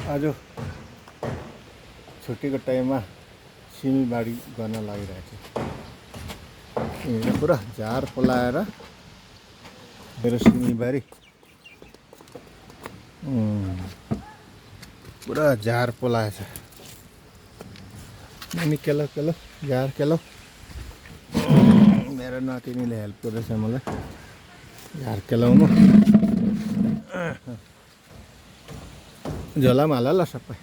आज छुट्टीको टाइममा सिमीबारी गर्न लागिरहेको छु। यहाँ पुरा झार पलाएर मेरो सिमीबारी पुरा झार पलाएछ। अनि केलो केलो झार केलो मेरो नातिनीले हेल्प गर्दैछ मलाई झार केलाउनु। झोलामा हाल ल सबै।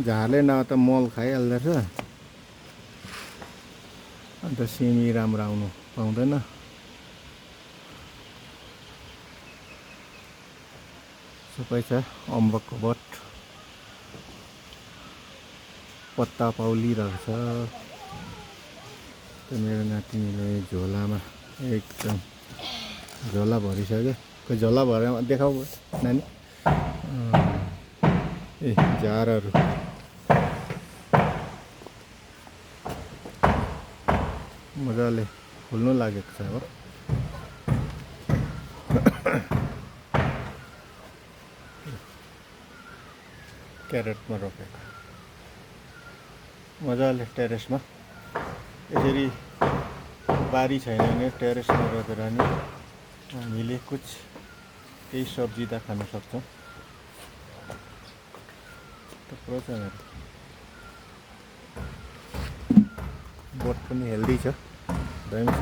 झारले न त मल खाइहाल्दछ, अन्त सिमी राम्रो आउनु पाउँदैन। सबै छ अम्बकको बोट, पत्ता पाउलिरहेको छ। त्यो मेरो नातिनीले झोलामा एकदम झोला भरिसक्यो। खोइ झोला भरेर देखाऊ नानी। ए झारहरू मजाले फुल्नु लागेको छ अब। क्यारेटमा रोपेको मजाले टेरेसमा। यसरी बारी छैन भने टेरेसमा रोपेर नि हामीले केही सब्जी त खान सक्छौँ। थुप्रो छ मेरो बोट पनि हेल्दी छ, दामी छ।